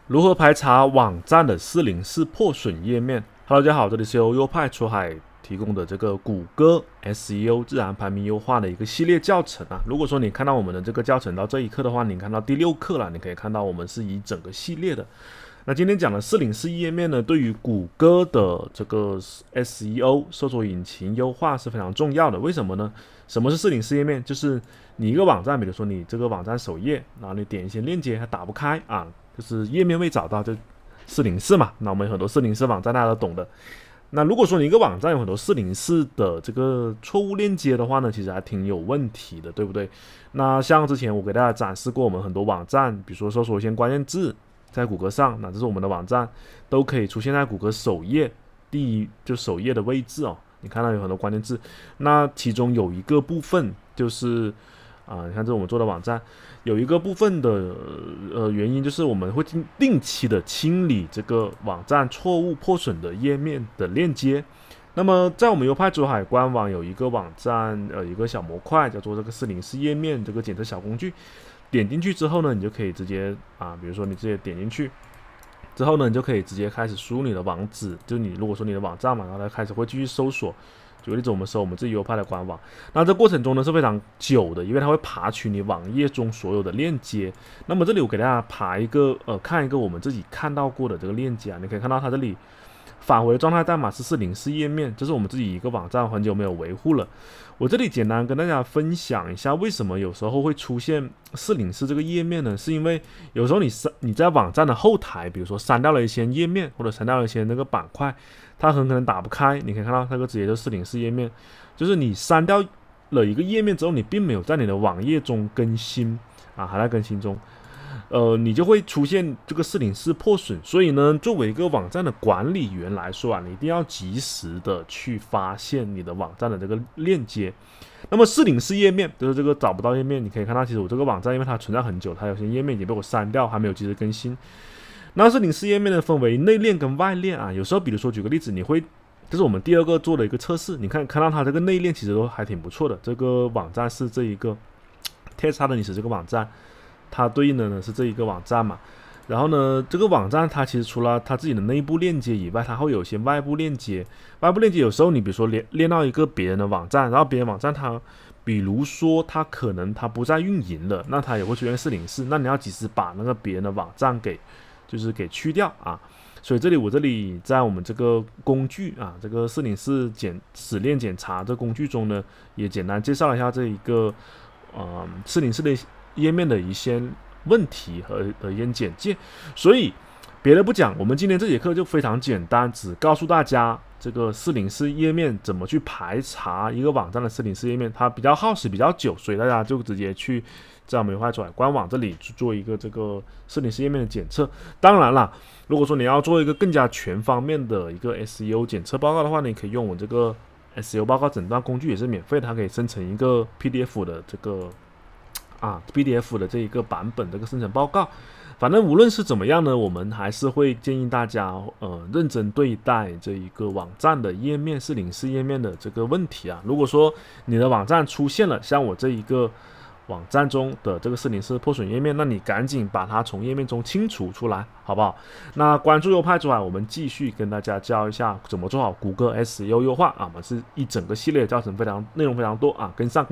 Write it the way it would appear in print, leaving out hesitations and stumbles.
如何排查网站的404破损页面 ？Hello， 大家好，这里是由优派出海提供的这个谷歌 SEO 自然排名优化的一个系列教程啊。如果说你看到我们的这个教程到这一课的话，你看到第6课了，你可以看到我们是以整个系列的。那今天讲的404页面呢，对于谷歌的这个 SEO 搜索引擎优化是非常重要的。为什么呢？什么是404页面？就是你一个网站，比如说你这个网站首页，然后你点一些链接它打不开啊，就是页面未找到，就404嘛。那我们有很多404网站大家都懂的。那如果说你一个网站有很多404的这个错误链接的话呢，其实还挺有问题的，对不对？那像之前我给大家展示过，我们很多网站，比如说搜索一些关键字，在谷歌上，那这是我们的网站，都可以出现在谷歌首页第一就首页的位置哦。你看到有很多关键字，那其中有一个部分就是你看这是我们做的网站，有一个部分的原因就是我们会定期的清理这个网站错误破损的页面的链接。那么在我们优派出海官网有一个网站一个小模块叫做这个404页面这个检测小工具，点进去之后呢，你就可以直接比如说你直接点进去之后呢，你就可以直接开始输入你的网址，就你如果说你的网站嘛，然后它开始会继续搜索。举个例子，我们搜我们自己优派的官网，那这过程中呢是非常久的，因为它会爬取你网页中所有的链接。那么这里我给大家看一个我们自己看到过的这个链接啊，你可以看到它这里返回的状态代码是404页面，这是我们自己一个网站很久没有维护了。我这里简单跟大家分享一下，为什么有时候会出现404这个页面呢？是因为有时候你在网站的后台，比如说删掉了一些页面或者删掉了一些那个板块，它很可能打不开。你可以看到那个直接就404页面，就是你删掉了一个页面之后，你并没有在你的网页中更新还在更新中。你就会出现这个404破损，所以呢，作为一个网站的管理员来说你一定要及时的去发现你的网站的这个链接。那么404页面就是这个找不到页面，你可以看到，其实我这个网站因为它存在很久，它有些页面已经被我删掉，还没有及时更新。那404页面呢，分为内链跟外链有时候比如说举个例子，这是我们第2个做的一个测试，你看到它这个内链其实都还挺不错的。这个网站是这一个 TestHardness 这个网站。它对应的呢是这一个网站嘛，然后呢，这个网站它其实除了它自己的内部链接以外，它会有一些外部链接。外部链接有时候你比如说连到一个别人的网站，然后别人网站它，比如说它可能它不再运营了，那它也会出现404，那你要及时把那个别人的网站给去掉所以我这里在我们这个工具这个404死链检查这工具中呢，也简单介绍了一下这一个404的页面的一些问题和一些简介。所以别的不讲，我们今天这节课就非常简单，只告诉大家这个404页面怎么去排查一个网站的404页面，它比较耗时比较久，所以大家就直接去在我们优派出海官网这里去做一个这个404页面的检测。当然啦，如果说你要做一个更加全方面的一个 SEO 检测报告的话，你可以用我这个 SEO 报告诊断工具，也是免费的，它可以生成一个 PDF 的这个PDF 的这一个版本这个生成报告。反正无论是怎么样呢，我们还是会建议大家认真对待这一个网站的页面404页面的这个问题如果说你的网站出现了像我这一个网站中的这个404破损页面，那你赶紧把它从页面中清除出来，好不好？那关注优派出海，我们继续跟大家教一下怎么做好谷歌 SEO 优化我们是一整个系列教程，内容非常多跟上。